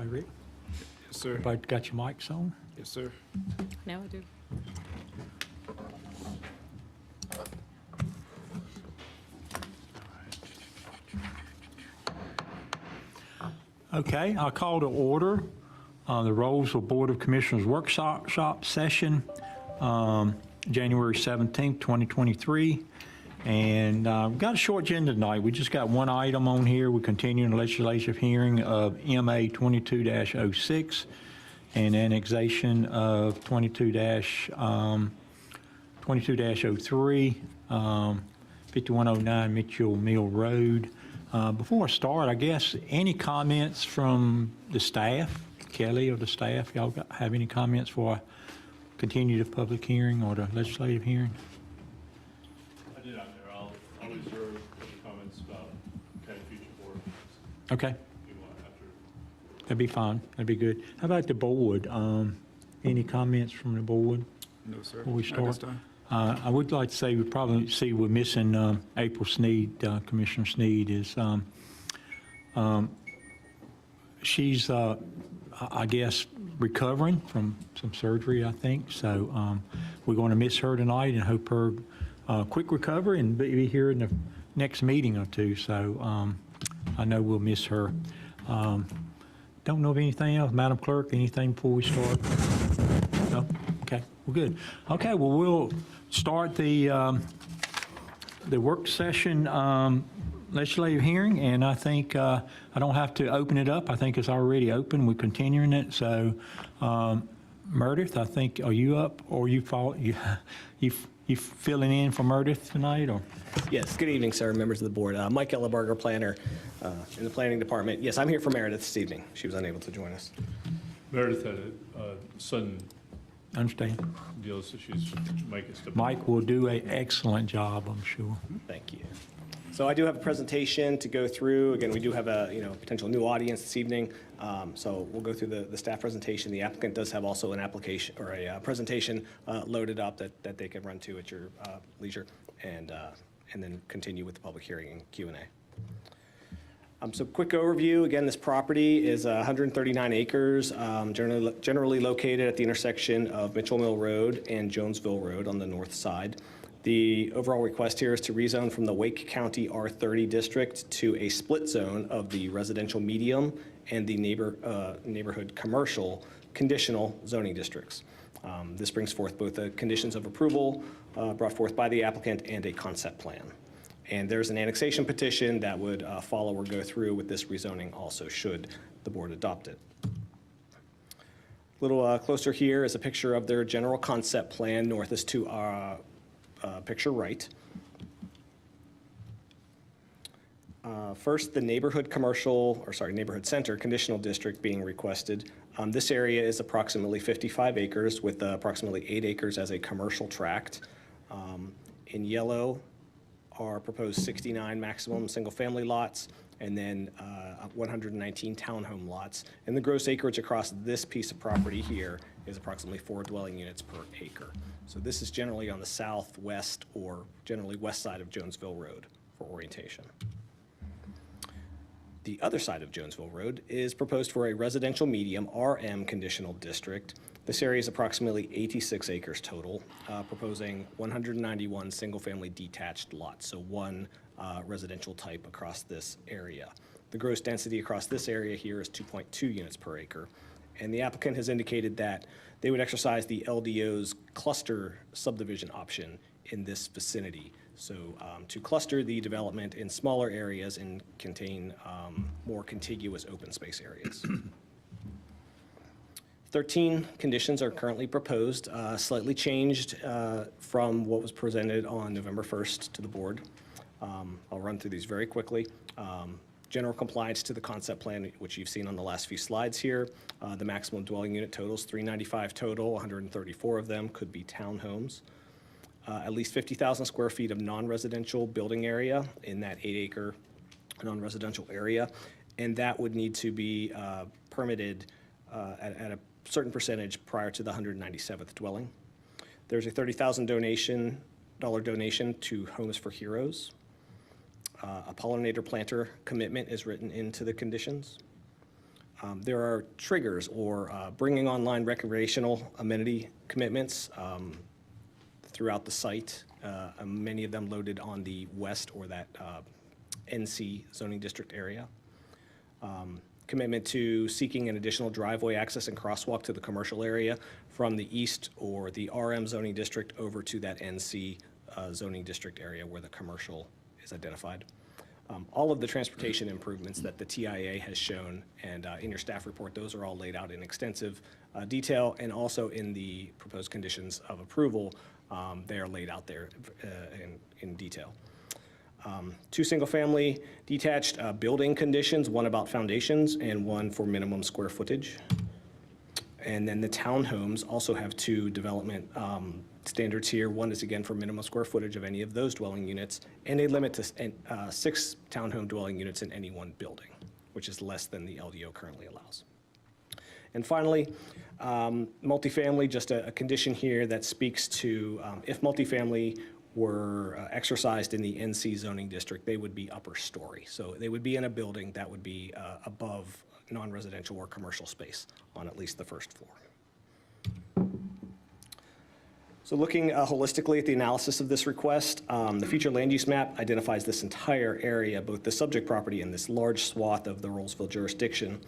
Rick. Yes, sir. Everybody got your mics on? Yes, sir. Now I do. Okay, I'll call to order the Rolesville Board of Commissioners Workshop Session, January 17th, 2023. And we've got a short agenda tonight. We just got one item on here. We're continuing the legislative hearing of MA 22-06 and annexation of 22-03, 5109 Mitchell Mill Road. Before I start, I guess, any comments from the staff, Kelly or the staff? Y'all have any comments for I continue the public hearing or the legislative hearing? I did not there. I'll reserve any comments about kind of future board meetings Okay, if you want after. that'd be fine. That'd be good. How about the board? Any comments from the board? No, sir. Before we Not this start? time. I would like to say we're missing April Sneed. Commissioner Sneed is, she's, I guess, recovering from some surgery, I think. So we're going to miss her tonight and hope her quick recovery and be here in the next meeting or two. So I know we'll miss her. Don't know of anything else. Madam Clerk, anything before we start? No? Okay, well, good. Okay, well, we'll start the work session legislative hearing, and I think I don't have to open it up. I think it's already open. We're continuing it. So, Meredith, I think, are you up or you filling in for Meredith tonight, or? Yes, good evening, sir, members of the board. Mike Ellerberger, planner in the planning department. Yes, I'm here for Meredith this evening. She was unable to join us. Meredith had a sudden Understand. deal, so she's making stuff. Mike will do an excellent job, I'm sure. Thank you. So I do have a presentation to go through. Again, we do have a potential new audience this evening. So we'll go through the staff presentation. The applicant does have also an application or a presentation loaded up that they can run to at your leisure, and then continue with the public hearing and Q&A. So quick overview, again, this property is 139 acres, generally located at the intersection of Mitchell Mill Road and Jonesville Road on the north side. The overall request here is to rezone from the Wake County R30 district to a split zone of the residential medium and the neighborhood commercial conditional zoning districts. This brings forth both the conditions of approval brought forth by the applicant and a concept plan. And there's an annexation petition that would follow or go through with this rezoning also, should the board adopt it. A little closer here is a picture of their general concept plan. North is to our picture right. First, the neighborhood center conditional district being requested. This area is approximately 55 acres with approximately 8 acres as a commercial tract. In yellow are proposed 69 maximum single-family lots, and then 119 townhome lots. And the gross acreage across this piece of property here is approximately 4 dwelling units per acre. So this is generally on the southwest or generally west side of Jonesville Road for orientation. The other side of Jonesville Road is proposed for a residential medium RM conditional district. This area is approximately 86 acres total, proposing 191 single-family detached lots, so one residential type across this area. The gross density across this area here is 2.2 units per acre, and the applicant has indicated that they would exercise the LDO's cluster subdivision option in this vicinity. So to cluster the development in smaller areas and contain more contiguous open space areas. 13 conditions are currently proposed, slightly changed from what was presented on November 1st to the board. I'll run through these very quickly. General compliance to the concept plan, which you've seen on the last few slides here. The maximum dwelling unit totals, 395 total, 134 of them could be townhomes. At least 50,000 square feet of non-residential building area in that 8-acre non-residential area, and that would need to be permitted at a certain percentage prior to the 197th dwelling. There's a $30,000 donation to Homes for Heroes. A pollinator planter commitment is written into the conditions. There are triggers or bringing online recreational amenity commitments throughout the site, many of them loaded on the west or that NC zoning district area. Commitment to seeking an additional driveway access and crosswalk to the commercial area from the east or the RM zoning district over to that NC zoning district area where the commercial is identified. All of the transportation improvements that the TIA has shown and in your staff report, those are all laid out in extensive detail, and also in the proposed conditions of approval, they are laid out there in detail. 2 single-family detached building conditions, one about foundations and one for minimum square footage. And then the townhomes also have 2 development standards here. One is again for minimum square footage of any of those dwelling units, and a limit to 6 townhome dwelling units in any one building, which is less than the LDO currently allows. And finally, multifamily, just a condition here that speaks to if multifamily were exercised in the NC zoning district, they would be upper story. So they would be in a building that would be above non-residential or commercial space on at least the first floor. So looking holistically at the analysis of this request, the future land use map identifies this entire area, both the subject property and this large swath of the Rolesville jurisdiction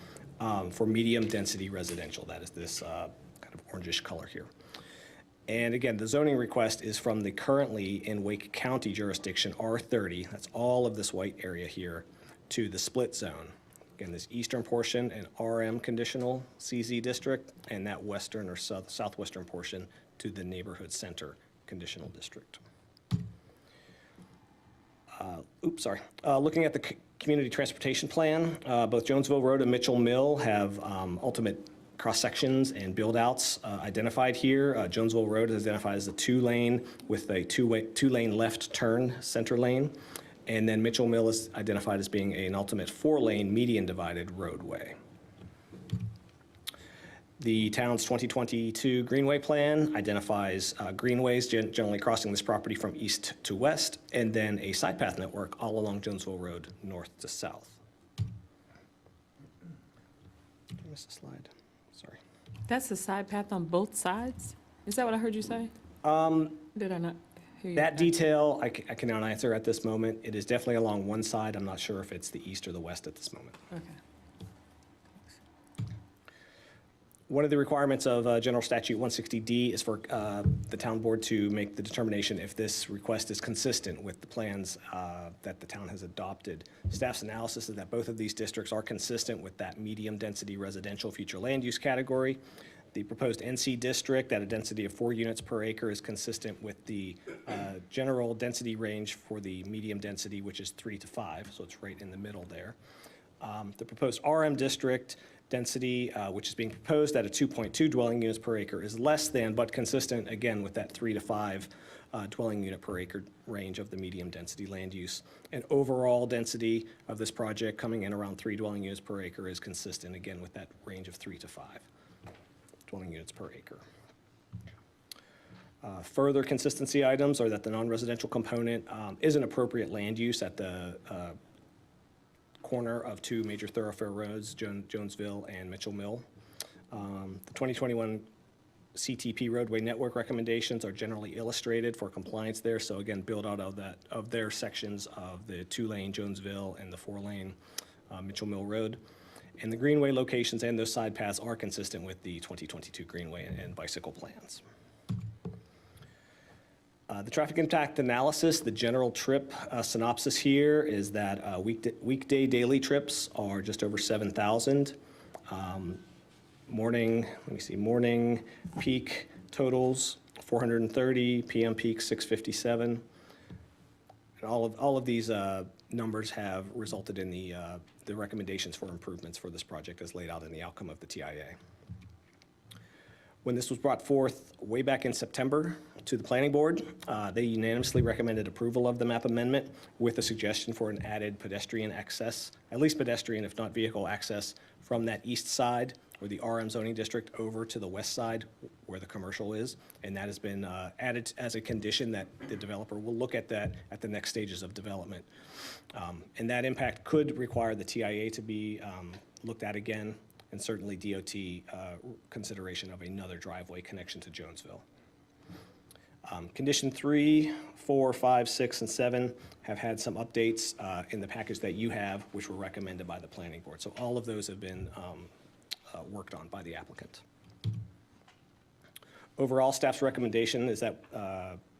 for medium density residential. That is this kind of orangish color here. And again, the zoning request is from the currently in Wake County jurisdiction, R30, that's all of this white area here, to the split zone. Again, this eastern portion, an RM conditional CZ district, and that western or southwestern portion to the neighborhood center conditional district. Looking at the community transportation plan, both Jonesville Road and Mitchell Mill have ultimate cross-sections and build-outs identified here. Jonesville Road is identified as a 2-lane with a two-lane left turn center lane. And then Mitchell Mill is identified as being an ultimate 4-lane median divided roadway. The town's 2022 Greenway Plan identifies greenways generally crossing this property from east to west, and then a side path network all along Jonesville Road, north to south. Did I miss a slide? Sorry. That's a side path on both sides? Is that what I heard you say? Did I not hear you? That detail I cannot answer at this moment. It is definitely along one side. I'm not sure if it's the east or the west at this moment. Okay. One of the requirements of General Statute 160D is for the town board to make the determination if this request is consistent with the plans that the town has adopted. Staff's analysis is that both of these districts are consistent with that medium density residential future land use category. The proposed NC district at a density of 4 units per acre is consistent with the general density range for the medium density, which is 3 to 5, so it's right in the middle there. The proposed RM district density, which is being proposed at a 2.2 dwelling units per acre, is less than, but consistent, again, with that 3 to 5 dwelling unit per acre range of the medium density land use. And overall density of this project coming in around 3 dwelling units per acre is consistent, again, with that range of 3 to 5 dwelling units per acre. Further consistency items are that the non-residential component is an appropriate land use at the corner of 2 major thoroughfare roads, Jonesville and Mitchell Mill. The 2021 CTP roadway network recommendations are generally illustrated for compliance there. So again, build out of their sections of the 2-lane Jonesville and the 4-lane Mitchell Mill Road. And the greenway locations and those side paths are consistent with the 2022 greenway and bicycle plans. The traffic impact analysis, the general trip synopsis here is that weekday daily trips are just over 7,000. Morning peak totals 430, PM peak 657. And all of these numbers have resulted in the recommendations for improvements for this project as laid out in the outcome of the TIA. When this was brought forth way back in September to the planning board, they unanimously recommended approval of the map amendment with a suggestion for an added pedestrian access, at least pedestrian if not vehicle access, from that east side or the RM zoning district over to the west side where the commercial is. And that has been added as a condition that the developer will look at that at the next stages of development. And that impact could require the TIA to be looked at again and certainly DOT consideration of another driveway connection to Jonesville. Condition 3, 4, 5, 6, and 7 have had some updates in the package that you have, which were recommended by the planning board. So all of those have been worked on by the applicant. Overall, staff's recommendation is that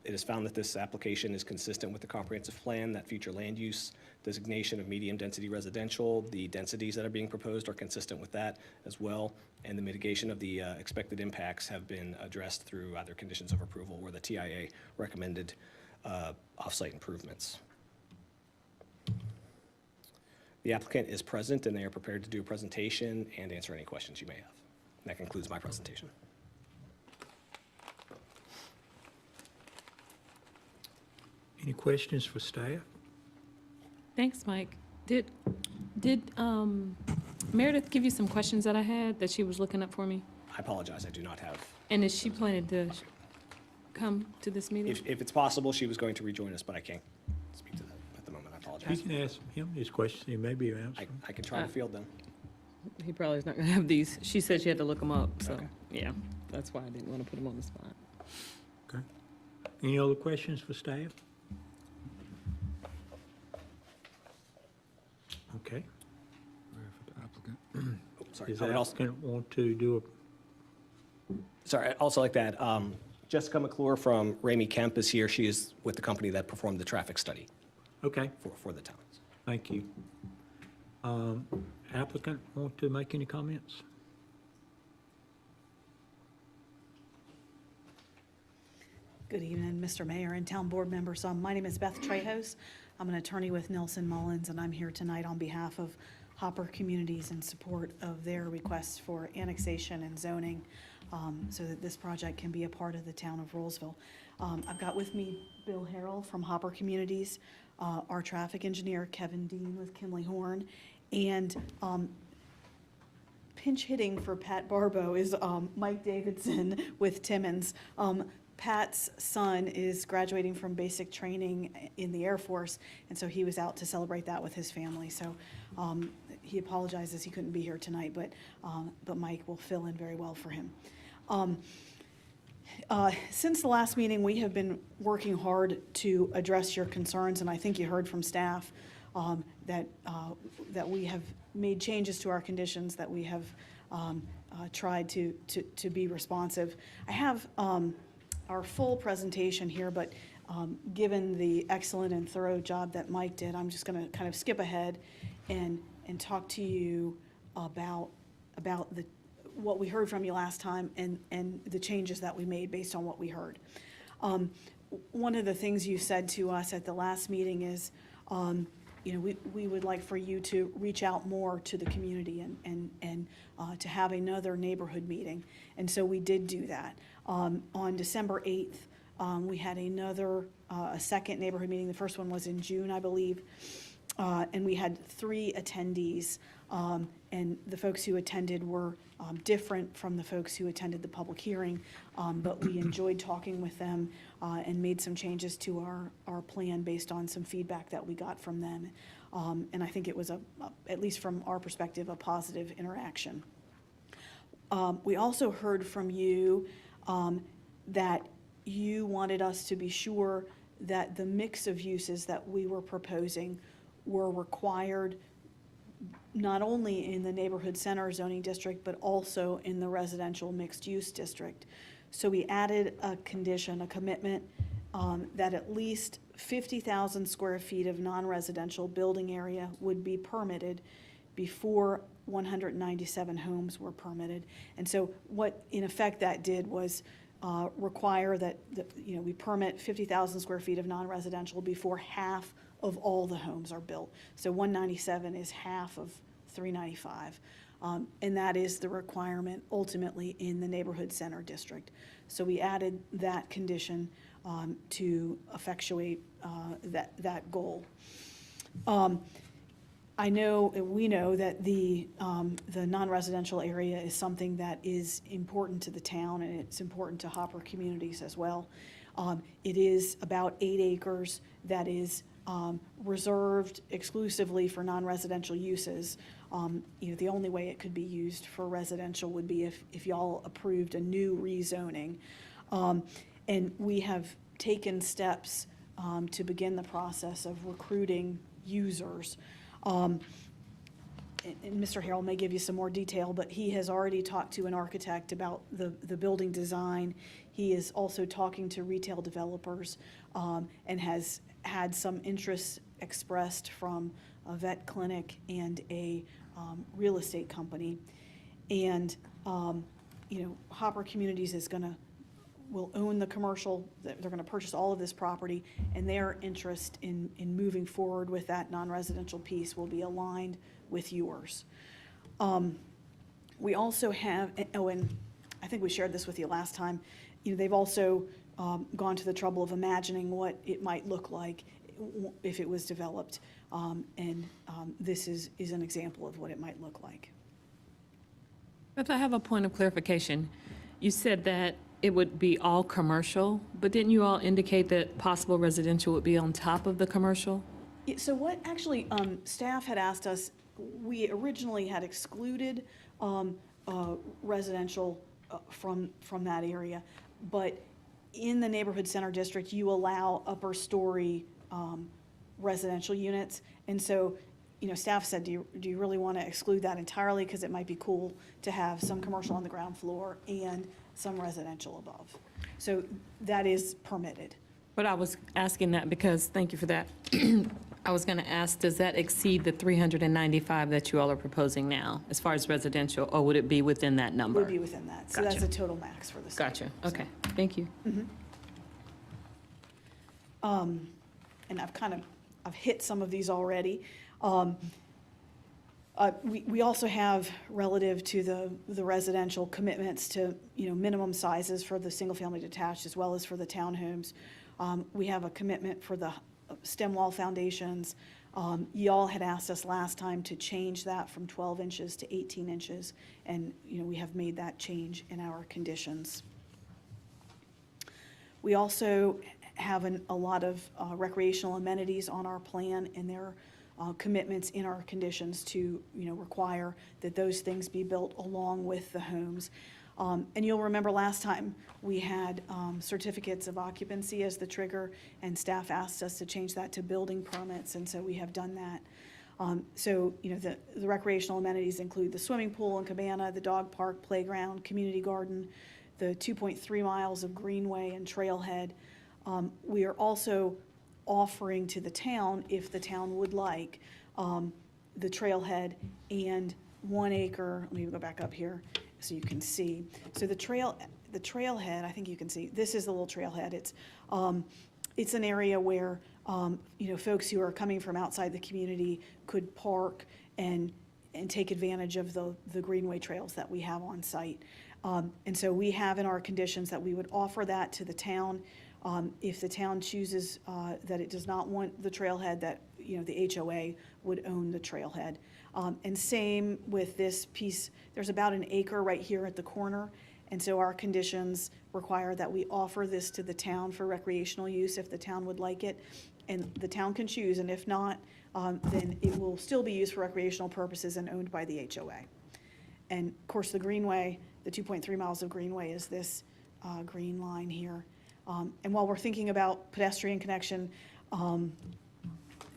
it is found that this application is consistent with the comprehensive plan, that future land use designation of medium-density residential. The densities that are being proposed are consistent with that as well, and the mitigation of the expected impacts have been addressed through either conditions of approval or the TIA recommended off-site improvements. The applicant is present, and they are prepared to do a presentation and answer any questions you may have. That concludes my presentation. Any questions for staff? Thanks, Mike. Did Meredith give you some questions that I had that she was looking up for me? I apologize, I do not have. And is she planning to come to this meeting? If it's possible, she was going to rejoin us, but I can't speak to that at the moment. I You apologize. can ask him his questions, he may be able to answer them. I can try to field them. He probably is not gonna have these. She said she had to look them up, so, Okay. yeah, that's why I didn't want to put him on the spot. Okay. Any other questions for staff? Okay. Oh, sorry. Does I the would also, applicant want to do sorry, I'd also like that. Jessica McClure from Ramey Kemp is here. She is with the company that performed the traffic study okay, for the towns. thank you. Applicant want to make any comments? Good evening, Mr. Mayor and town board members. My name is Beth Trejos. I'm an attorney with Nelson Mullins, and I'm here tonight on behalf of Hopper Communities in support of their requests for annexation and zoning so that this project can be a part of the town of Rolesville. I've got with me Bill Harrell from Hopper Communities, our traffic engineer, Kevin Dean with Kinley Horn, and pinch hitting for Pat Barbo is Mike Davidson with Timmons. Pat's son is graduating from basic training in the Air Force, and so he was out to celebrate that with his family. So he apologizes he couldn't be here tonight, but Mike will fill in very well for him. Since the last meeting, we have been working hard to address your concerns, and I think you heard from staff that we have made changes to our conditions, that we have tried to be responsive. I have our full presentation here, but given the excellent and thorough job that Mike did, I'm just going to kind of skip ahead and talk to you about what we heard from you last time and the changes that we made based on what we heard. One of the things you said to us at the last meeting is, we would like for you to reach out more to the community and to have another neighborhood meeting. And so we did do that. On December 8th, we had a second neighborhood meeting. The first one was in June, I believe. And we had 3 attendees. And the folks who attended were different from the folks who attended the public hearing. But we enjoyed talking with them and made some changes to our plan based on some feedback that we got from them. And I think it was, at least from our perspective, a positive interaction. We also heard from you that you wanted us to be sure that the mix of uses that we were proposing were required not only in the neighborhood center zoning district, but also in the residential mixed-use district. So we added a condition, a commitment, that at least 50,000 square feet of non-residential building area would be permitted before 197 homes were permitted. And so what, in effect, that did was require that, we permit 50,000 square feet of non-residential before half of all the homes are built. So 197 is half of 395. And that is the requirement ultimately in the neighborhood center district. So we added that condition to effectuate that goal. We know that the non-residential area is something that is important to the town, and it's important to Hopper Communities as well. It is about 8 acres that is reserved exclusively for non-residential uses. The only way it could be used for residential would be if y'all approved a new rezoning. And we have taken steps to begin the process of recruiting users. And Mr. Harrell may give you some more detail, but he has already talked to an architect about the building design. He is also talking to retail developers and has had some interest expressed from a vet clinic and a real estate company. And, Hopper Communities will own the commercial, they're going to purchase all of this property, and their interest in moving forward with that non-residential piece will be aligned with yours. We also have, and I think we shared this with you last time, they've also gone to the trouble of imagining what it might look like if it was developed. This is an example of what it might look like. Beth, I have a point of clarification. You said that it would be all commercial, but didn't you all indicate that possible residential would be on top of the commercial? So what actually, staff had asked us, we originally had excluded residential from that area, but in the neighborhood center district, you allow upper story residential units. And so, staff said, do you really want to exclude that entirely? Because it might be cool to have some commercial on the ground floor and some residential above. So that is permitted. But I was asking that because, thank you for that. I was going to ask, does that exceed the 395 that you all are proposing now, as far as residential, or would it be within that number? Would be within that. So that's Gotcha. a total max for the site. Gotcha, okay, thank you. And I've hit some of these already. We also have, relative to the residential, commitments to, minimum sizes for the single-family detached as well as for the townhomes. We have a commitment for the stem wall foundations. Y'all had asked us last time to change that from 12 inches to 18 inches, and, we have made that change in our conditions. We also have a lot of recreational amenities on our plan, and there are commitments in our conditions to, require that those things be built along with the homes. And you'll remember last time, we had certificates of occupancy as the trigger, and staff asked us to change that to building permits, and so we have done that. So, the recreational amenities include the swimming pool and cabana, the dog park, playground, community garden, the 2.3 miles of greenway and trailhead. We are also offering to the town, if the town would like, the trailhead and 1 acre, let me go back up here so you can see. So the trailhead, I think you can see, this is the little trailhead. It's an area where, folks who are coming from outside the community could park and take advantage of the greenway trails that we have on site. And so we have in our conditions that we would offer that to the town. If the town chooses that it does not want the trailhead, that, the HOA would own the trailhead. And same with this piece, there's about 1 acre right here at the corner. And so our conditions require that we offer this to the town for recreational use if the town would like it. And the town can choose, and if not, then it will still be used for recreational purposes and owned by the HOA. And of course, the greenway, the 2.3 miles of greenway is this green line here. And while we're thinking about pedestrian connection,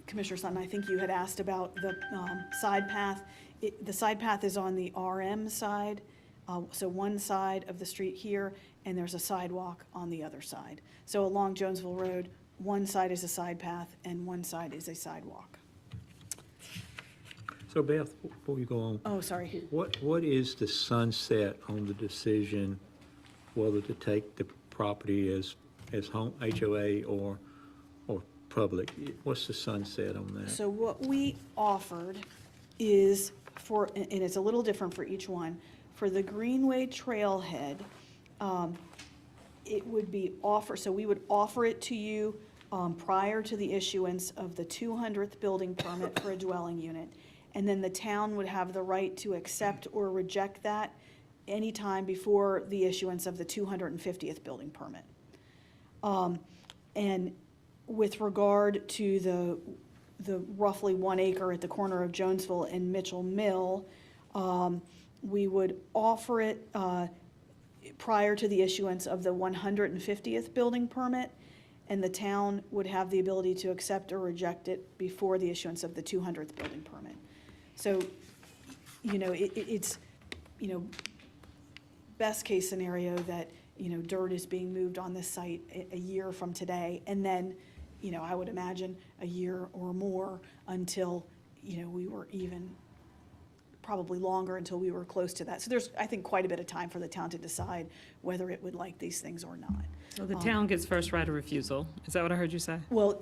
Commissioner Sutton, I think you had asked about the side path. The side path is on the RM side, so one side of the street here, and there's a sidewalk on the other side. So along Jonesville Road, one side is a side path and one side is a sidewalk. So Beth, before you go on. Oh, sorry. What is the sunset on the decision whether to take the property as home, HOA or public? What's the sunset on that? So what we offered is for, and it's a little different for each one, for the Greenway Trailhead, it would be so we would offer it to you prior to the issuance of the 200th building permit for a dwelling unit. And then the town would have the right to accept or reject that anytime before the issuance of the 250th building permit. And with regard to the roughly 1 acre at the corner of Jonesville and Mitchell Mill. We would offer it prior to the issuance of the 150th building permit, and the town would have the ability to accept or reject it before the issuance of the 200th building permit. So, it's, best case scenario that, dirt is being moved on this site a year from today, and then, I would imagine a year or more until, we were even, probably longer until we were close to that. So there's, I think, quite a bit of time for the town to decide whether it would like these things or not. So the town gets first right of refusal. Is that what I heard you say? Well,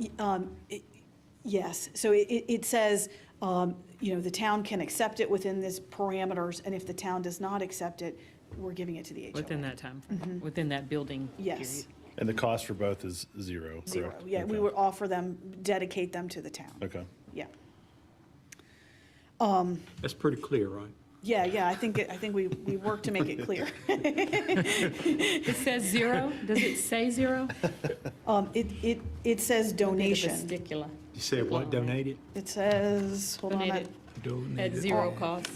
yes, so it says, the town can accept it within these parameters, and if the town does not accept it, we're giving it to the HOA. Within that time frame, within that building period? Yes, And the cost for both is zero, zero, correct? yeah, we Okay. would offer them, dedicate them to the town, Okay. yeah. That's pretty clear, right? Yeah, I think we worked to make it clear. It says zero? Does it say zero? It says donation. Vestibular. You said what, donated? It says, hold on, Donated at Donated. zero cost.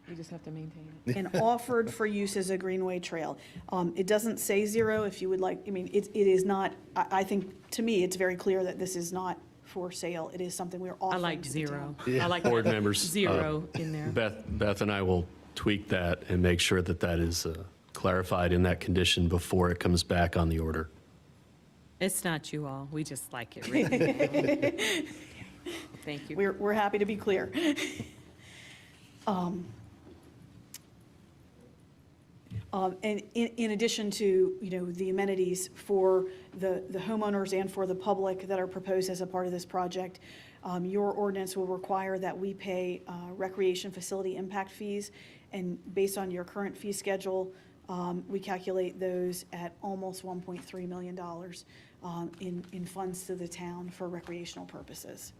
You just have to maintain it. and offered for use as a greenway trail. It doesn't say zero, if you would like, it is not, I think, to me, it's very clear that this is not for sale. It is something we're I offering like to the zero. town. I like Board that members, zero in there. Beth and I will tweak that and make sure that that is clarified in that condition before it comes back on the order. It's not you all. We just like it written. Thank you. We're happy to be clear. And in addition to, the amenities for the homeowners and for the public that are proposed as a part of this project, your ordinance will require that we pay recreation facility impact fees. And based on your current fee schedule, we calculate those at almost $1.3 million in funds to the town for recreational purposes.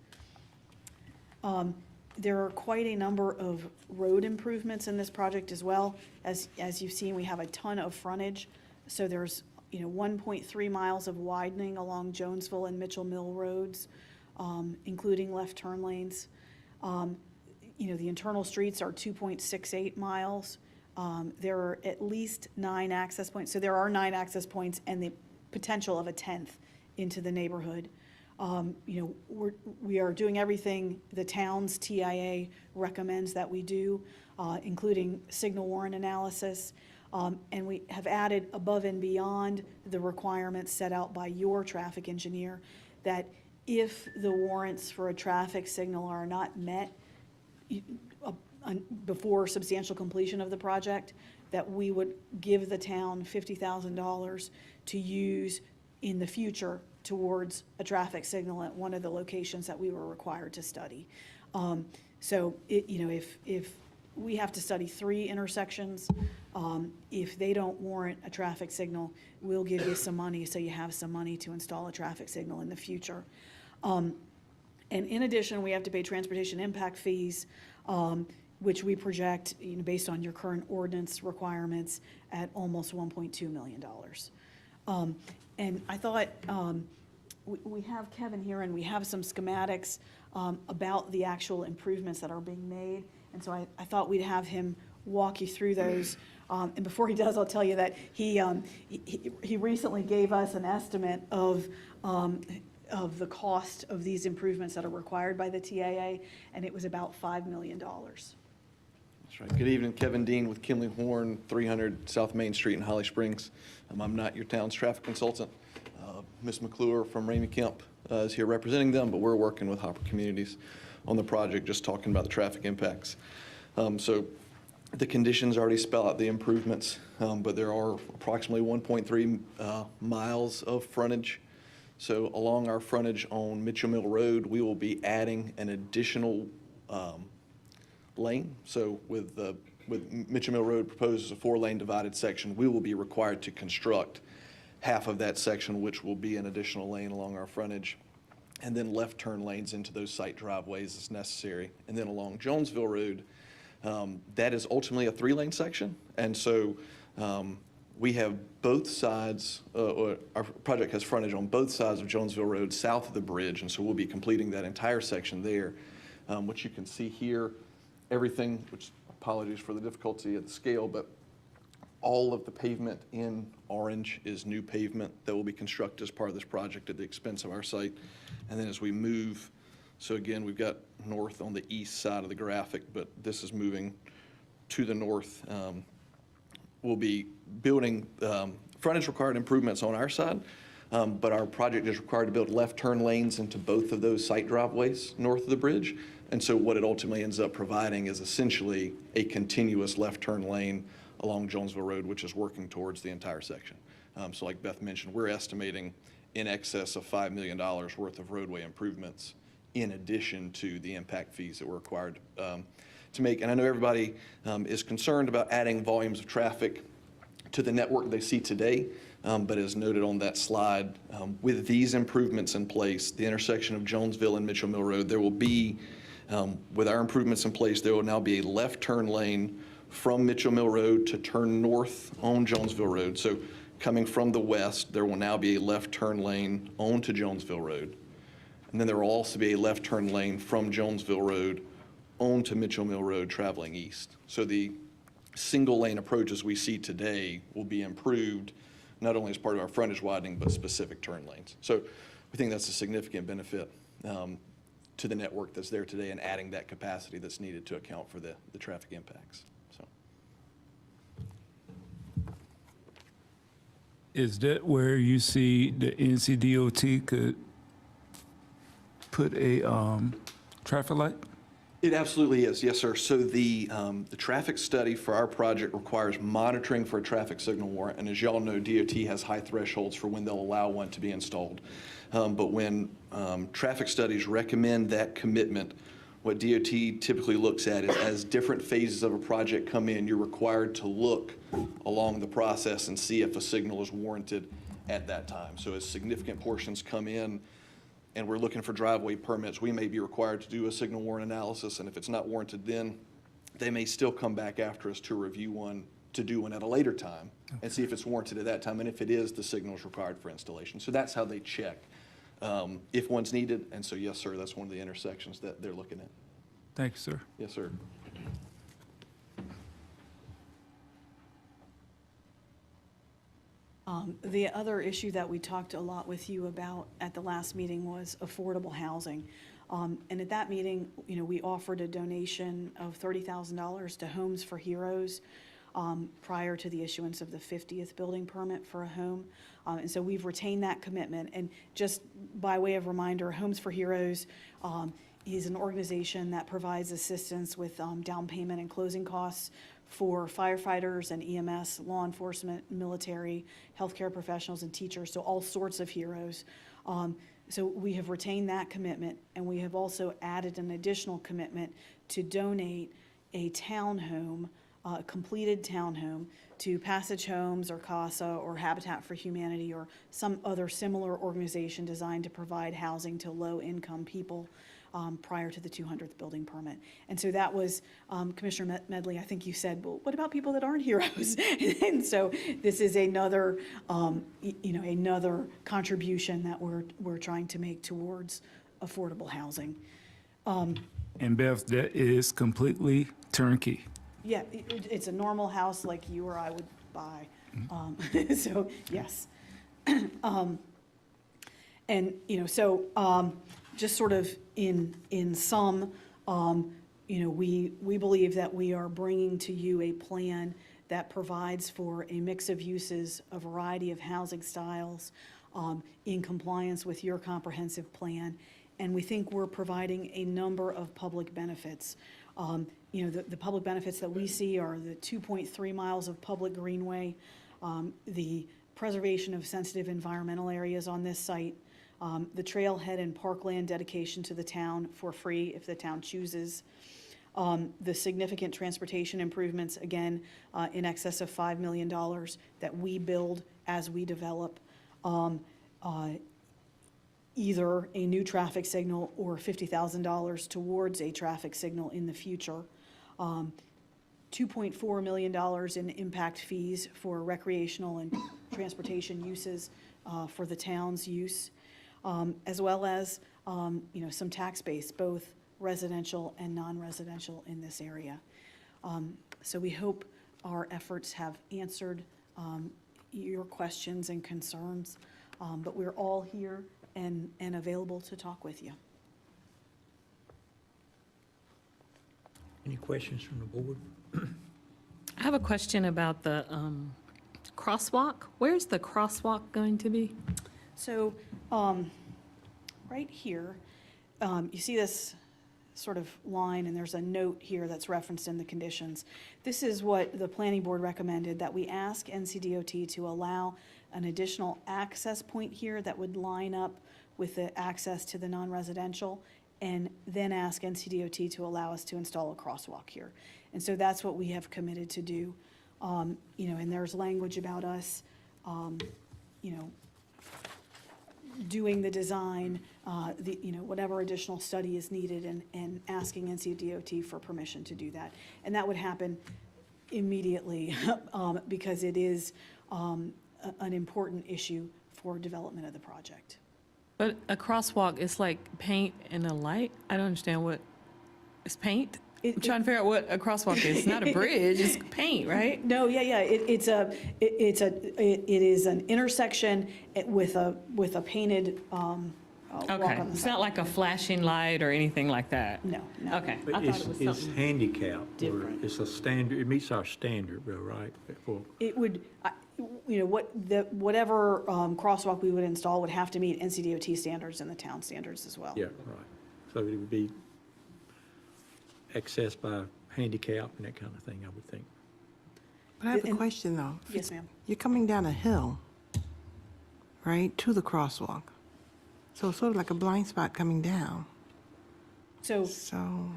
There are quite a number of road improvements in this project as well. As you've seen, we have a ton of frontage. So there's, 1.3 miles of widening along Jonesville and Mitchell Mill roads, including left turn lanes. The internal streets are 2.68 miles. There are at least 9 access points. So there are 9 access points and the potential of a 10th into the neighborhood. We are doing everything the town's TIA recommends that we do, including signal warrant analysis. And we have added above and beyond the requirements set out by your traffic engineer, that if the warrants for a traffic signal are not met before substantial completion of the project, that we would give the town $50,000 to use in the future towards a traffic signal at one of the locations that we were required to study. So, if we have to study 3 intersections, if they don't warrant a traffic signal, we'll give you some money so you have some money to install a traffic signal in the future. And in addition, we have to pay transportation impact fees, which we project, based on your current ordinance requirements, at almost $1.2 million. And I thought, we have Kevin here, and we have some schematics about the actual improvements that are being made. And so I thought we'd have him walk you through those. And before he does, I'll tell you that he recently gave us an estimate of the cost of these improvements that are required by the TAA, and it was about $5 million. That's right. Good evening, Kevin Dean with Kimley Horn, 300 South Main Street in Holly Springs. I'm not your town's traffic consultant. Ms. McClure from Ramey Kemp is here representing them, but we're working with Hopper Communities on the project, just talking about the traffic impacts. So the conditions already spell out the improvements, but there are approximately 1.3 miles of frontage. So along our frontage on Mitchell Mill Road, we will be adding an additional lane. So with Mitchell Mill Road proposed as a 4-lane divided section, we will be required to construct half of that section, which will be an additional lane along our frontage, and then left turn lanes into those site driveways as necessary. And then along Jonesville Road, that is ultimately a 3-lane section. And so We have both sides, or our project has frontage on both sides of Jonesville Road, south of the bridge, and so we'll be completing that entire section there. What you can see here, everything, which apologies for the difficulty of the scale, but all of the pavement in orange is new pavement that will be constructed as part of this project at the expense of our site. And then as we move, so again, we've got north on the east side of the graphic, but this is moving to the north. We'll be building frontage required improvements on our side, but our project is required to build left turn lanes into both of those site driveways north of the bridge. And so what it ultimately ends up providing is essentially a continuous left turn lane along Jonesville Road, which is working towards the entire section. So like Beth mentioned, we're estimating in excess of $5 million worth of roadway improvements in addition to the impact fees that we're required to make. And I know everybody is concerned about adding volumes of traffic to the network they see today, but as noted on that slide, with these improvements in place, the intersection of Jonesville and Mitchell Mill Road, there will be, with our improvements in place, there will now be a left turn lane from Mitchell Mill Road to turn north on Jonesville Road. So coming from the west, there will now be a left turn lane onto Jonesville Road. And then there will also be a left turn lane from Jonesville Road onto Mitchell Mill Road traveling east. So the single lane approaches we see today will be improved, not only as part of our frontage widening, but specific turn lanes. So we think that's a significant benefit to the network that's there today and adding that capacity that's needed to account for the traffic impacts. So. Is that where you see the NCDOT could put a traffic light? It absolutely is, yes, sir. So the traffic study for our project requires monitoring for a traffic signal warrant, and as y'all know, DOT has high thresholds for when they'll allow one to be installed. But when traffic studies recommend that commitment, what DOT typically looks at is as different phases of a project come in, you're required to look along the process and see if a signal is warranted at that time. So as significant portions come in, and we're looking for driveway permits, we may be required to do a signal warrant analysis, and if it's not warranted then, they may still come back after us to review one, to do one at a later time, and see if it's warranted at that time, and if it is, the signal is required for installation. So that's how they check if one's needed, and so yes, sir, that's one of the intersections that they're looking at. Thank you, sir. Yes, sir. The other issue that we talked a lot with you about at the last meeting was affordable housing. And at that meeting, you know, we offered a donation of $30,000 to Homes for Heroes prior to the issuance of the 50th building permit for a home. And so we've retained that commitment. And just by way of reminder, Homes for Heroes is an organization that provides assistance with down payment and closing costs for firefighters and EMS, law enforcement, military, healthcare professionals, and teachers, so all sorts of heroes. So we have retained that commitment, and we have also added an additional commitment to donate a townhome, a completed townhome, to Passage Homes or CASA or Habitat for Humanity or some other similar organization designed to provide housing to low-income people prior to the 200th building permit. And so that was, Commissioner Medley, I think you said, well, what about people that aren't heroes? And so this is another, another contribution that we're trying to make towards affordable housing. And Beth, that is completely turnkey. Yeah, it's a normal house like you or I would buy. So, yes. And, just sort of in sum, we believe that we are bringing to you a plan that provides for a mix of uses, a variety of housing styles, in compliance with your comprehensive plan. And we think we're providing a number of public benefits. The public benefits that we see are the 2.3 miles of public greenway, the preservation of sensitive environmental areas on this site, the trailhead and parkland dedication to the town for free if the town chooses, the significant transportation improvements, again, in excess of $5 million that we build as we develop, either a new traffic signal or $50,000 towards a traffic signal in the future. $2.4 million in impact fees for recreational and transportation uses for the town's use, as well as, some tax base, both residential and non-residential in this area. So we hope our efforts have answered your questions and concerns, but we're all here and available to talk with you. Any questions from the board? I have a question about the crosswalk. Where's the crosswalk going to be? So, right here, you see this sort of line, and there's a note here that's referenced in the conditions. This is what the planning board recommended, that we ask NCDOT to allow an additional access point here that would line up with the access to the non-residential, and then ask NCDOT to allow us to install a crosswalk here. And so that's what we have committed to do. And there's language about us, doing the design, whatever additional study is needed, and asking NCDOT for permission to do that. And that would happen immediately because it is an important issue for development of the project. But a crosswalk is like paint and a light? I don't understand what, it's paint? I'm trying to figure out what a crosswalk is. It's not a bridge, it's paint, right? No, yeah. It is an intersection with a painted walk Okay, on the it's side. not like a flashing light or anything like that? No. Okay, I But thought it was it's something. handicapped, or different. it's a standard, it meets our standard, though, right? For- It would, whatever crosswalk we would install would have to meet NCDOT standards and the town standards as well. Yeah, right. So it would be accessed by handicap and that kind of thing, I would think. But I have a And- question, though. Yes, ma'am. You're coming down a hill, right, to the crosswalk. So it's sort of like a blind spot coming down. So, So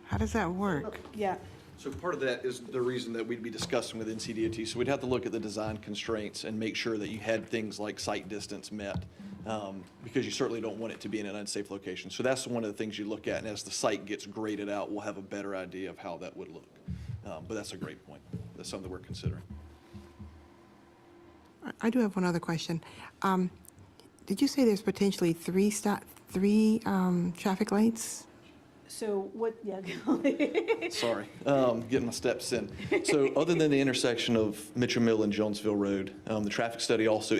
how does that work? yeah, So part of that is the reason that we'd be discussing with NCDOT. So we'd have to look at the design constraints and make sure that you had things like sight distance met, because you certainly don't want it to be in an unsafe location. So that's one of the things you look at, and as the site gets graded out, we'll have a better idea of how that would look. But that's a great point. That's something we're considering. I do have one other question. Did you say there's potentially three traffic lights? so what, yeah. Sorry, getting my steps in. So other than the intersection of Mitchell Mill and Jonesville Road, the traffic study also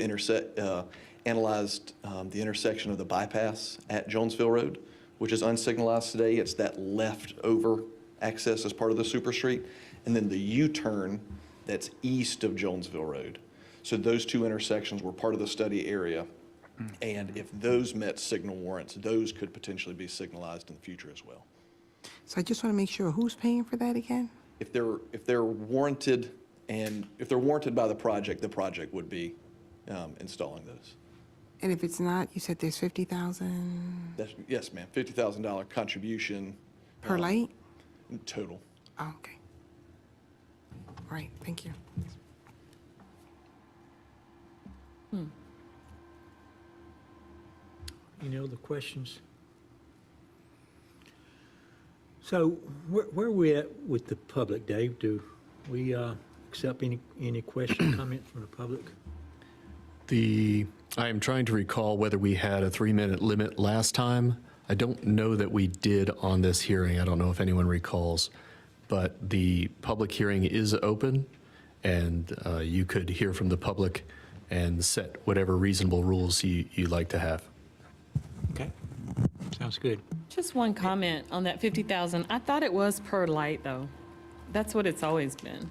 analyzed the intersection of the bypass at Jonesville Road, which is unsignalized today. It's that leftover access as part of the super street, and then the U-turn that's east of Jonesville Road. So those two intersections were part of the study area. And if those met signal warrants, those could potentially be signalized in the future as well. So I just want to make sure, who's paying for that again? If they're warranted, and if they're warranted by the project would be installing those. And if it's not, you said there's 50,000 Yes, ma'am, $50,000 contribution. per light? Total. Oh, okay. All right, thank you. Any other questions? So where are we at with the public, Dave? Do we accept any question, comment from the public? I am trying to recall whether we had a 3-minute limit last time. I don't know that we did on this hearing. I don't know if anyone recalls. But the public hearing is open, and you could hear from the public and set whatever reasonable rules you'd like to have. Okay, sounds good. Just one comment on that 50,000. I thought it was per light, though. That's what it's always been.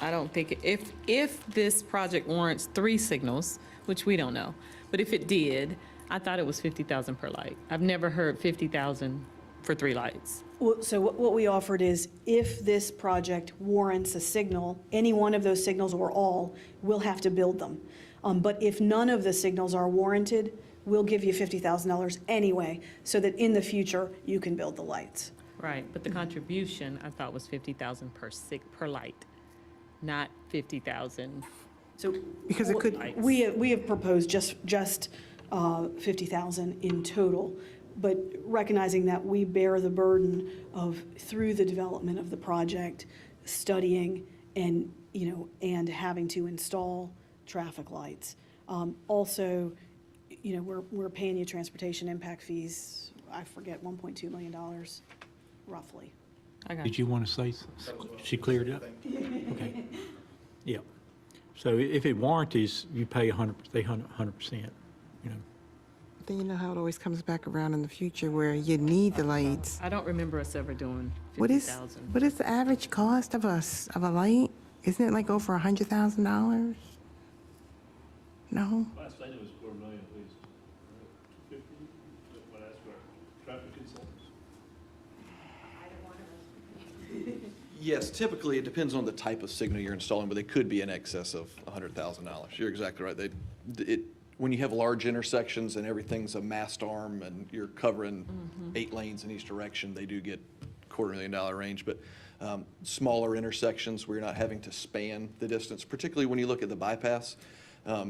I don't think, if this project warrants 3 signals, which we don't know, but if it did, I thought it was 50,000 per light. I've never heard 50,000 for 3 lights. Well, so what we offered is, if this project warrants a signal, any one of those signals or all, we'll have to build them. But if none of the signals are warranted, we'll give you $50,000 anyway, so that in the future, you can build the lights. Right, but the contribution, I thought, was 50,000 per light, not 50,000. So. Because it could- We have proposed just 50,000 in total, but recognizing that we bear the burden of, through the development of the project, studying and, and having to install traffic lights. Also, we're paying you transportation impact fees, I forget, $1.2 million roughly. I got Did you. you want to say, she cleared up? Okay. Yeah. So if it warranties, you pay 100%, Then you know how it always comes back around in the future where you need the lights. I don't remember us ever doing What is 50,000. the average cost of a light? Isn't it like over $100,000? No? Last I knew was $250,000 at least. 50, what I asked for traffic consultants. Yes, typically, it depends on the type of signal you're installing, but they could be in excess of $100,000. You're exactly right. When you have large intersections and everything's a mast arm and you're covering 8 lanes in each direction, they do get $250,000 range. But smaller intersections where you're not having to span the distance, particularly when you look at the bypass,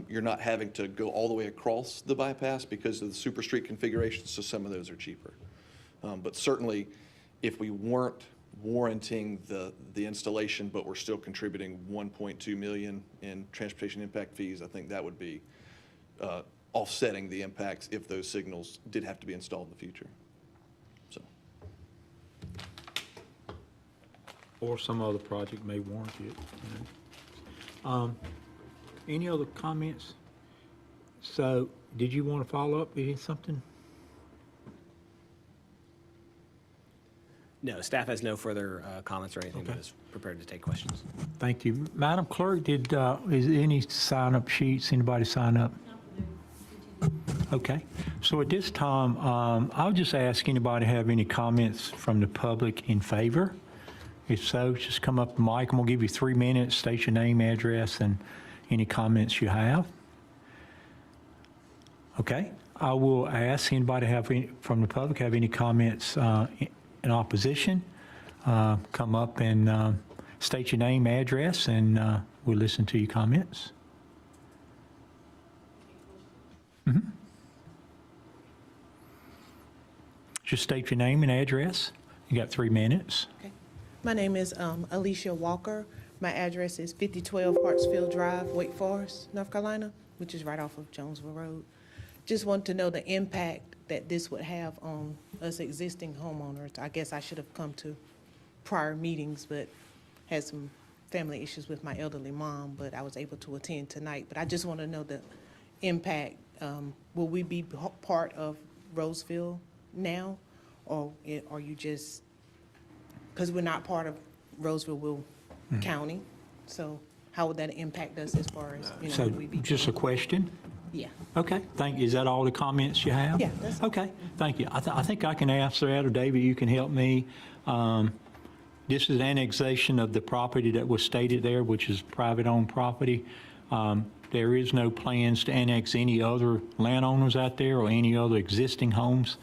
you're not having to go all the way across the bypass because of the super street configuration, so some of those are cheaper. But certainly, if we weren't warranting the installation, but we're still contributing $1.2 million in transportation impact fees, I think that would be offsetting the impacts if those signals did have to be installed in the future. So, or some other project may warrant it. Any other comments? So, did you want to follow up with something? No, staff has no further comments or anything, but Okay. is prepared to take questions. Thank you. Madam Clerk, is there any sign-up sheets? Anybody sign up? Okay. So at this time, I'll just ask anybody have any comments from the public in favor? If so, just come up to the mic, and we'll give you 3 minutes, state your name, address, and any comments you have. Okay. I will ask anybody from the public have any comments in opposition. Come up and state your name, address, and we'll listen to your comments. Just state your name and address. You got 3 minutes. Okay. My name is Alicia Walker. My address is 5012 Hartsfield Drive, Wake Forest, North Carolina, which is right off of Jonesville Road. Just want to know the impact that this would have on us existing homeowners. I guess I should have come to prior meetings, but had some family issues with my elderly mom, but I was able to attend tonight. But I just want to know the impact. Will we be part of Rolesville now, or are you just, because we're not part of Rolesville County, so how would that impact us as far as, So would we be? just a question? Yeah. Okay, thank you. Is that all the comments you have? Yeah, that's all. Okay, thank you. I think I can answer that, or David, you can help me. This is annexation of the property that was stated there, which is private-owned property. There is no plans to annex any other landowners out there or any other existing homes.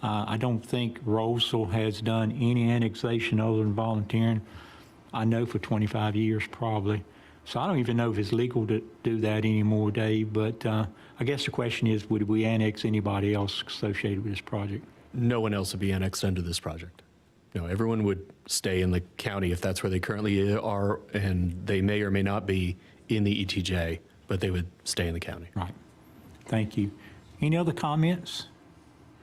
I don't think Rolesville has done any annexation other than volunteering. I know for 25 years probably. So I don't even know if it's legal to do that anymore, Dave, but I guess the question is, would we annex anybody else associated with this project? No one else would be annexed into this project. No, everyone would stay in the county if that's where they currently are, and they may or may not be in the ETJ, but they would stay in the county. Right. Thank you. Any other comments?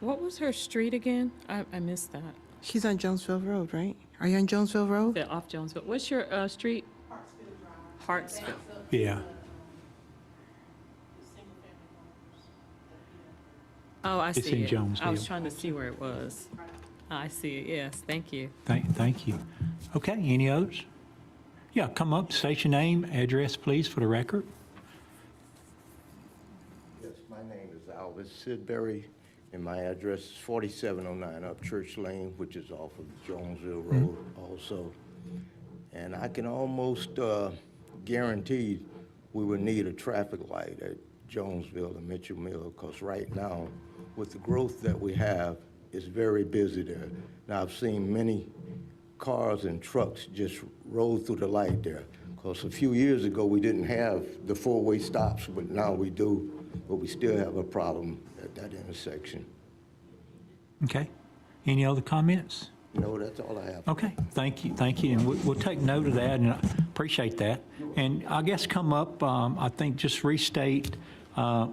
What was her street again? I missed that. She's on Jonesville Road, right? Are you on Jonesville Road? Yeah, off Jonesville. What's your street? Hartsville. Yeah. Oh, I see It's in it. I was Jonesville. trying to see where it was. I see it, yes, thank you. Thank you. Okay, any others? Yeah, come up, state your name, address, please, for the record. Yes, my name is Alvis Sidbury, and my address is 4709 Up Church Lane, which is off of Jonesville Road also. And I can almost guarantee we would need a traffic light at Jonesville and Mitchell Mill, because right now, with the growth that we have, it's very busy there. Now, I've seen many cars and trucks just roll through the light there, because a few years ago, we didn't have the four-way stops, but now we do, but we still have a problem at that intersection. Okay. Any other comments? No, that's all I have. Okay, thank you, and we'll take note of that, and I appreciate that. And I guess come up, I think just restate how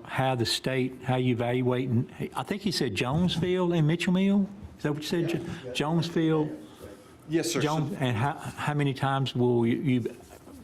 you evaluate, and I think he said Jonesville and Mitchell Mill? Is that what you said? Jonesville? Yes, sir. And how many times will you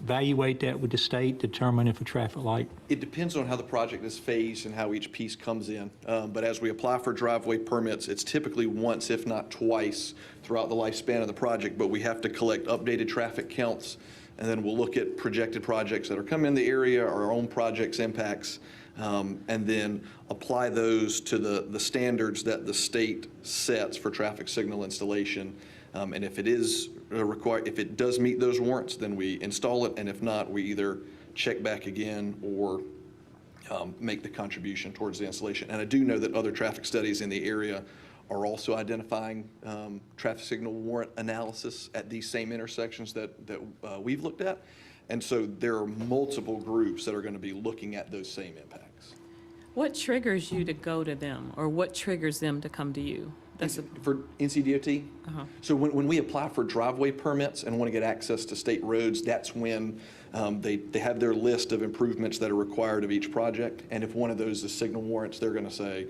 evaluate that with the state, determine if a traffic light? It depends on how the project is phased and how each piece comes in. But as we apply for driveway permits, it's typically once, if not twice, throughout the lifespan of the project. But we have to collect updated traffic counts, and then we'll look at projected projects that are coming in the area, our own projects' impacts, and then apply those to the standards that the state sets for traffic signal installation. And if it is required, if it does meet those warrants, then we install it, and if not, we either check back again or make the contribution towards the installation. And I do know that other traffic studies in the area are also identifying traffic signal warrant analysis at these same intersections that we've looked at. And so there are multiple groups that are going to be looking at those same impacts. What triggers you to go to them, or what triggers them to come to you? For NCDOT? So when we apply for driveway permits and want to get access to state roads, that's when they have their list of improvements that are required of each project. And if one of those is signal warrants, they're going to say,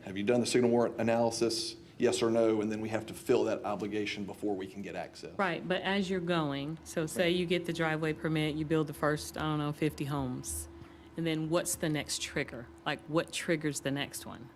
have you done the signal warrant analysis? Yes or no? And then we have to fill that obligation before we can get access. Right, but as you're going, so say you get the driveway permit, you build the first, 50 homes, and then what's the next trigger? Like, what triggers the next one?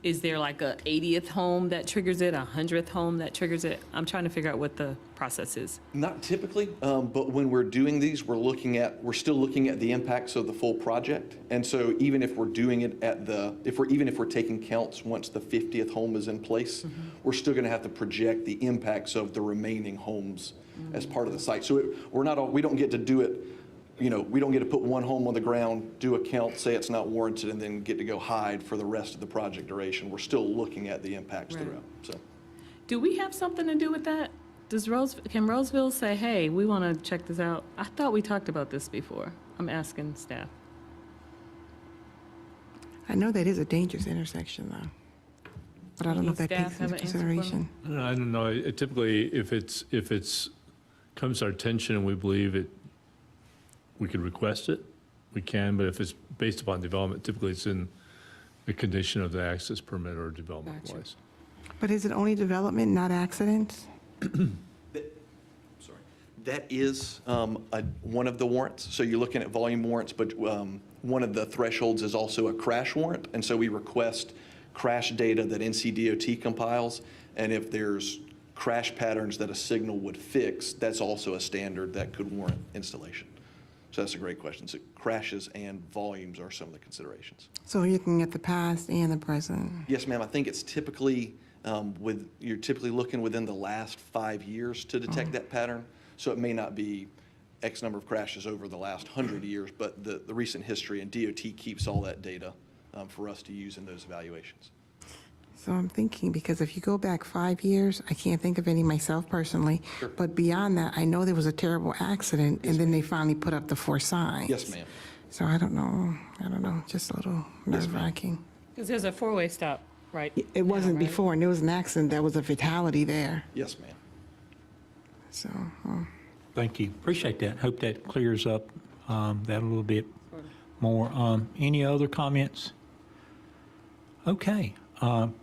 Is there like a 80th home that triggers it, a 100th home that triggers it? I'm trying to figure out what the process is. Not typically, but when we're doing these, we're still looking at the impacts of the full project. And so even if we're doing it even if we're taking counts once the 50th home is in place, we're still going to have to project the impacts of the remaining homes as part of the site. So we don't get to do it. We don't get to put one home on the ground, do a count, say it's not warranted, and then get to go hide for the rest of the project duration. We're still looking at the impacts Right. throughout. So, Do we have something to do with that? Can Rolesville say, hey, we want to check this out? I thought we talked about this before. I'm asking staff. I know that is a dangerous intersection, though. But I don't know if that Staff takes have into an answer for me? consideration. I don't know. Typically, if it's comes to our attention and we believe we could request it, we can, but if it's based upon development, typically it's in the condition of the access permit or development Gotcha. wise. But is it only development, not accidents? that is one of the warrants. So you're looking at volume warrants, but one of the thresholds is also a crash warrant. And so we request crash data that NCDOT compiles. And if there's crash patterns that a signal would fix, that's also a standard that could warrant installation. So that's a great question. So crashes and volumes are some of the considerations. So you're looking at the past and the present. Yes, ma'am. I think it's typically you're typically looking within the last 5 years to detect that pattern. So it may not be X number of crashes over the last 100 years, but the recent history, and DOT keeps all that data for us to use in those evaluations. So I'm thinking, because if you go back 5 years, I can't think of any myself personally, Sure. but beyond that, I know there was a terrible accident, and then they finally put up the 4 signs. Yes, ma'am. So I don't know, just a little nerve-wracking. Because there's a four-way stop, right? It wasn't now, right? before, and there was an accident, that was a fatality there, Yes, ma'am. so. Thank you. Appreciate that. Hope that clears up that a little bit more. Any other comments? Okay.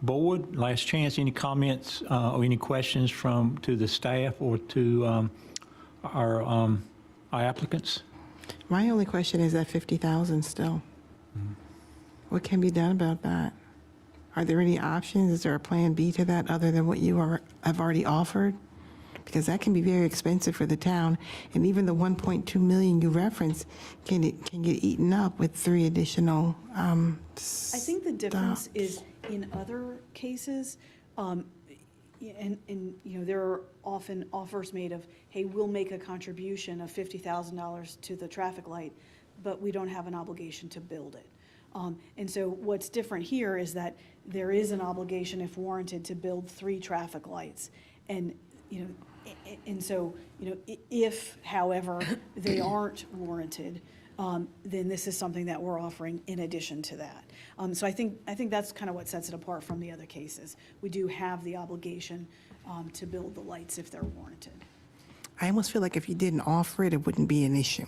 Board, last chance. Any comments or any questions to the staff or to our applicants? My only question is that 50,000 still. What can be done about that? Are there any options? Is there a plan B to that other than what you have already offered? Because that can be very expensive for the town, and even the 1.2 million you referenced can get eaten up with 3 additional. I think the difference is in other cases, and there are often offers made of, hey, we'll make a contribution of $50,000 to the traffic light, but we don't have an obligation to build it. And so what's different here is that there is an obligation, if warranted, to build 3 traffic lights. And, so, if, however, they aren't warranted, then this is something that we're offering in addition to that. So I think that's kind of what sets it apart from the other cases. We do have the obligation to build the lights if they're warranted. I almost feel like if you didn't offer it, it wouldn't be an issue.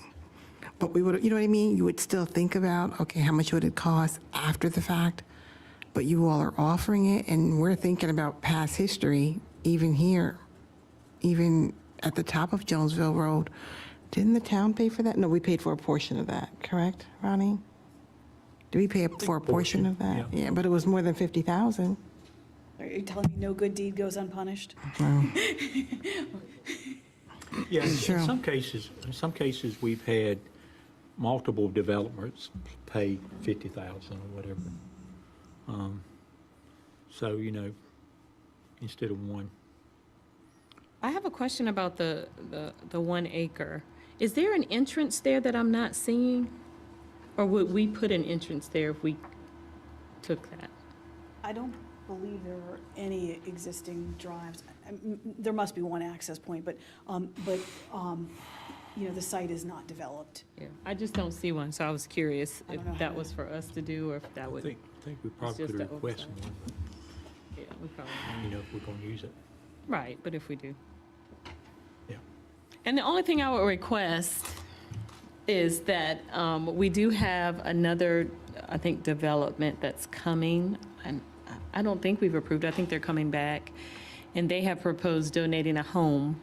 But we would, you know what I mean? You would still think about, okay, how much would it cost after the fact? But you all are offering it, and we're thinking about past history, even here, even at the top of Jonesville Road. Didn't the town pay for that? No, we paid for a portion of that, correct, Ronnie? Did we pay for a portion of that? yeah. Yeah, but it was more than 50,000. Are you telling me no good deed goes unpunished? Yeah, Sure. in some cases, we've had multiple developments pay 50,000 or whatever. So, instead of one. I have a question about the 1 acre. Is there an entrance there that I'm not seeing? Or would we put an entrance there if we took that? I don't believe there are any existing drives. There must be one access point, but the site is not developed. Yeah, I just don't see one, so I was curious I if don't know how that to- was for us to do or if that I would, think we probably just could a request oversight. one, yeah, we probably, if we're going to use it. right, but if we do. Yeah. And the only thing I would request is that we do have another, I think, development that's coming. And I don't think we've approved, I think they're coming back. And they have proposed donating a home.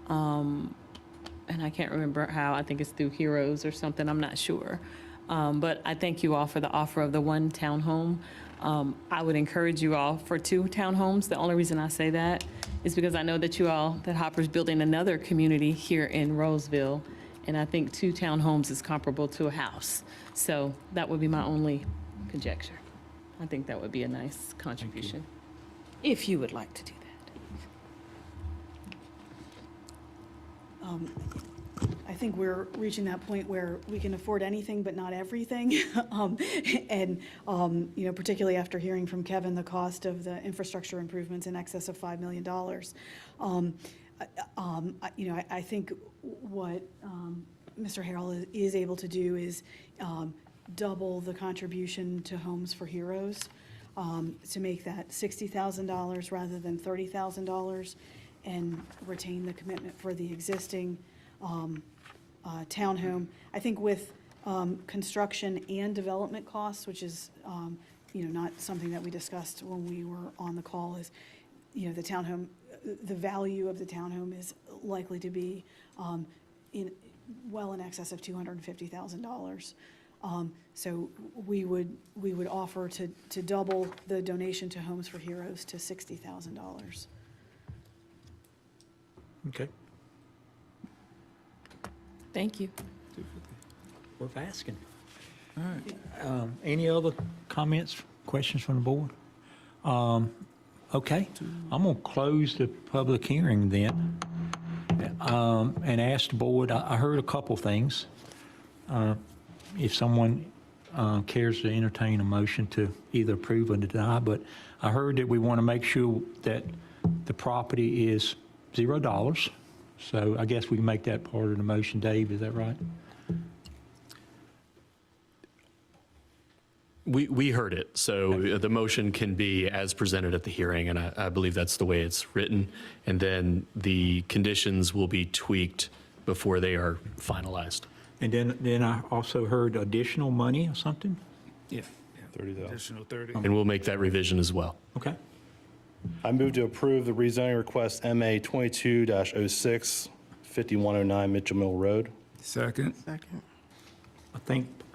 And I can't remember how, I think it's through Heroes or something, I'm not sure. But I thank you all for the offer of the 1 townhome. I would encourage you all for 2 townhomes. The only reason I say that is because I know that that Hopper's building another community here in Rolesville. And I think 2 townhomes is comparable to a house. So that would be my only conjecture. I think that would be a nice contribution, if you would like to do that. I think we're reaching that point where we can afford anything but not everything. And, particularly after hearing from Kevin, the cost of the infrastructure improvements in excess of $5 million. I think what Mr. Harrell is able to do is double the contribution to Homes for Heroes, to make that $60,000 rather than $30,000, and retain the commitment for the existing townhome. I think with construction and development costs, which is not something that we discussed when we were on the call, is the townhome, the value of the townhome is likely to be in excess of $250,000. So we would offer to double the donation to Homes for Heroes to $60,000. Okay, Thank you. worth asking. All right. Any other comments, questions from the board? Okay, I'm going to close the public hearing then, and ask the board, I heard a couple things. If someone cares to entertain a motion to either approve or deny, but I heard that we want to make sure that the property is $0. So I guess we can make that part of the motion. Dave, is that right? We heard it, so the motion can be as presented at the hearing, and I believe that's the way it's written. And then the conditions will be tweaked before they are finalized. And then I also heard additional money or something? Yeah. 30,000. Additional 30. And we'll make that revision as well. Okay. I move to approve the rezoning request MA 22-06, 5109 Mitchell Mill Road. Second, Second.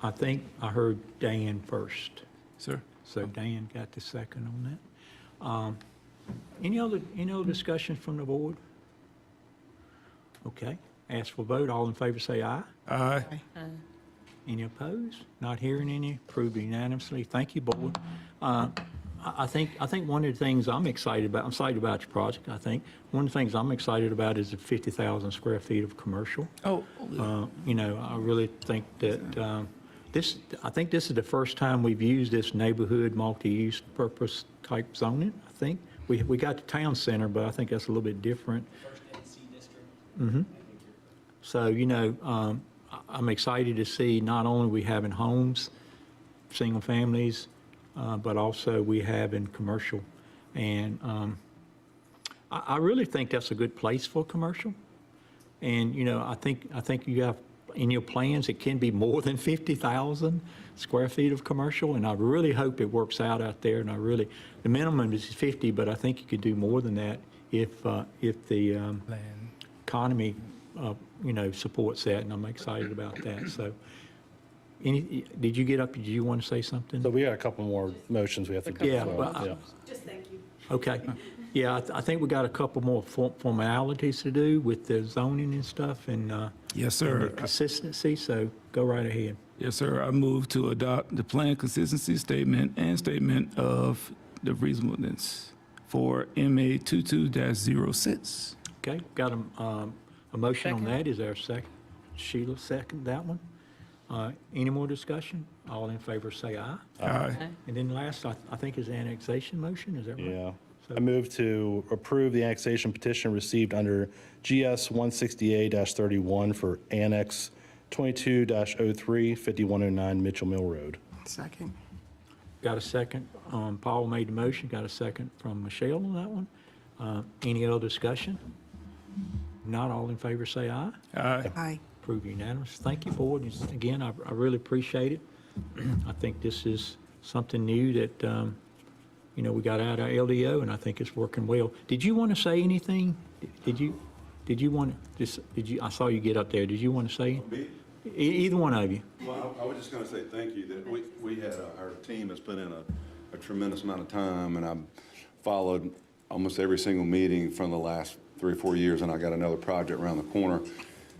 I think I heard Dan first. sir. So Dan got the second on that. Any other discussions from the board? Okay, ask for vote. All in favor say aye. Aye. Any opposed? Not hearing any. Approved unanimously. Thank you, board. I think one of the things I'm excited about your project, I think. One of the things I'm excited about is the 50,000 square feet of commercial. Oh, I really think that I think this is the first time we've used this neighborhood multi-use purpose type zoning, I think. We got the town center, but I think that's a little bit different. First NC district. So, I'm excited to see not only we having homes, single families, but also we having commercial. And I really think that's a good place for commercial. And, you know, I think you have in your plans, it can be more than 50,000 square feet of commercial, and I really hope it works out there, and the minimum is 50, but I think you could do more than that if the economy, you know, supports that, and I'm excited about that, so. Did you get up, did you want to say something? So we got a couple more motions we have to do. Yeah, so, well, yeah. Just thank you. Okay. Yeah, I think we got a couple more formalities to do with the zoning and stuff and Yes, and sir. the consistency, so go right ahead. Yes, sir. I move to adopt the plan consistency statement and statement of the reasonableness for MA 22-06. Okay, got a motion on Second. that. Is there a second? Sheila, second that one. Any more discussion? All in favor say aye. Aye. And then last, I think is the annexation motion, is that right? Yeah. I move to approve the annexation petition received under GS 168-31 for Annex 22-03, 5109 Mitchell Mill Road. Second. Got a second. Paul made the motion. Got a second from Michelle on that one. Any other discussion? Not all in favor say aye. Aye. Aye. Approved unanimous. Thank you for it. And again, I really appreciate it. I think this is something new that, you know, we got out of LDO, and I think it's working well. Did you want to say anything? Did you want to, I saw you get up there. Did you want to say? Me? Either one of you. Well, I was just going to say thank you, that we had, our team has put in a tremendous amount of time, and I've followed almost every single meeting from the last 3 or 4 years, and I got another project around the corner.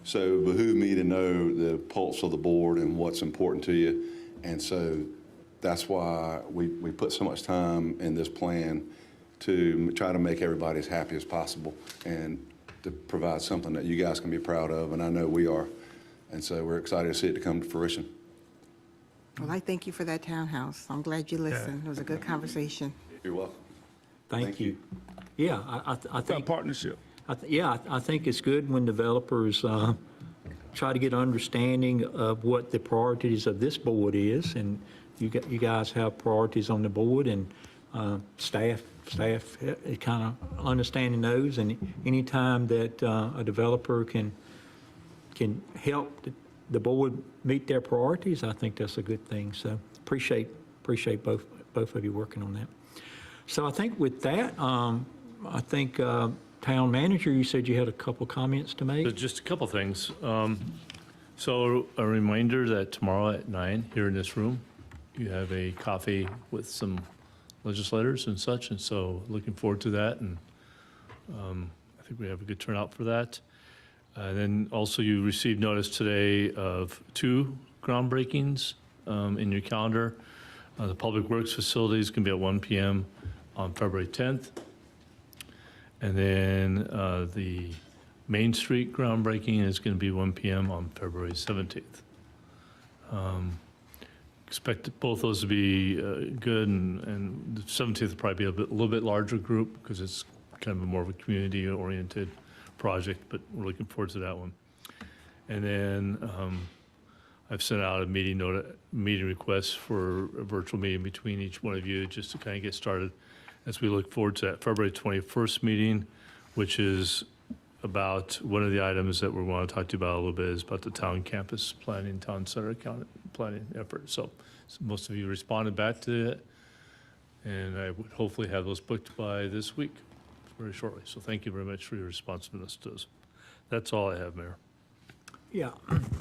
So it behooved me to know the pulse of the board and what's important to you. And so that's why we put so much time in this plan to try to make everybody as happy as possible and to provide something that you guys can be proud of, and I know we are. And so we're excited to see it to come to fruition. Well, I thank you for that townhouse. I'm glad you listened. It was a good conversation. You're welcome. Thank you. Yeah, I Got think. partnership. I think it's good when developers try to get kind of what the priorities of this board is, and you guys have priorities on the board, and staff kind of understanding those, and anytime that a developer can help the board meet their priorities, I think that's a good thing. So appreciate both of you working on that. So I think with that, I think Town Manager, you said you had a couple comments to So make? just a couple things. So a reminder that tomorrow at 9 here in this room, you have a coffee with some legislators and such, and so looking forward to that, and I think we have a good turnout for that. And then also you received notice today of 2 groundbreakings in your calendar. The Public Works facility is going to be at 1 p.m. on February 10th. And then the Main Street groundbreaking is going to be 1 p.m. on February 17th. Expect both those to be good, and the 17th will probably be a little bit larger group because it's kind of more of a community-oriented project, but we're looking forward to that one. And then I've sent out a meeting request for a virtual meeting between each one of you just to kind of get started as we look forward to that February 21st meeting, which is about one of the items that we want to talk to you about a little bit is about the town campus planning, town center planning effort. So most of you responded back to it, and I would hopefully have those booked by this week, very shortly. So thank you very much for your responsiveness to us. That's all I have, Mayor. Yeah,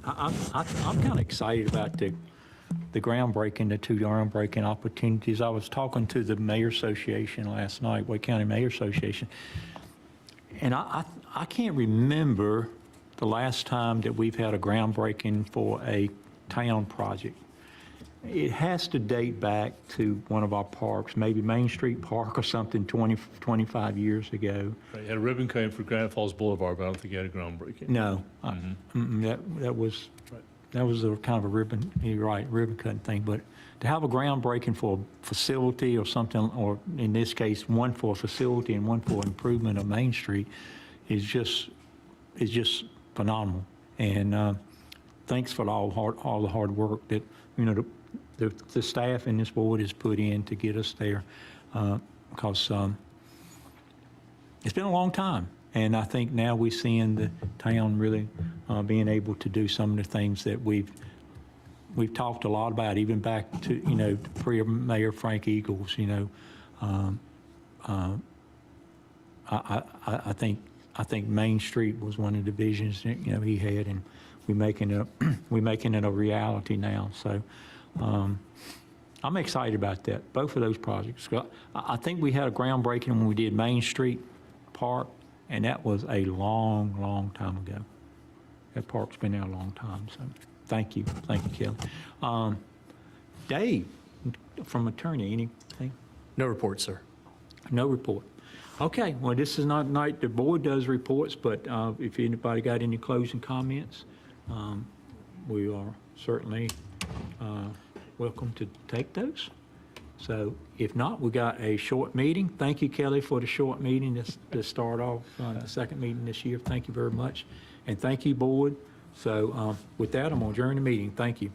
I'm kind of excited about the groundbreaking, the 2 groundbreaking opportunities. I was talking to the Mayor Association last night, Wake County Mayor Association, and I can't remember the last time that we've had a groundbreaking for a town project. It has to date back to one of our parks, maybe Main Street Park or something 20, 25 years ago. Right, you had a ribbon cutting for Granite Falls Boulevard, but I don't think you had a groundbreaking. No, that was a kind of a ribbon, you're right, ribbon cutting thing, but to have a groundbreaking for a facility or something, or in this case, one for a facility and one for improvement of Main Street is just phenomenal. And thanks for all the hard work that, you know, the staff and this board has put in to get us there. Because it's been a long time. And I think now we're seeing the town really being able to do some of the things that we've talked a lot about, even back to, pre-Mayor Frank Eagles, I think Main Street was one of the visions that, he had, and we're making it a reality now. So I'm excited about that, both of those projects. I think we had a groundbreaking when we did Main Street Park, and that was a long, long time ago. That park's been there a long time, so thank you, Kelly. Dave, from attorney, anything? No report, sir. No report. Okay, well, this is not a night the board does reports, but if anybody got any closing comments, we are certainly welcome to take those. So if not, we got a short meeting. Thank you, Kelly, for the short meeting to start off the second meeting this year. Thank you very much. And thank you, board. So with that, I'm going to adjourn the meeting. Thank you.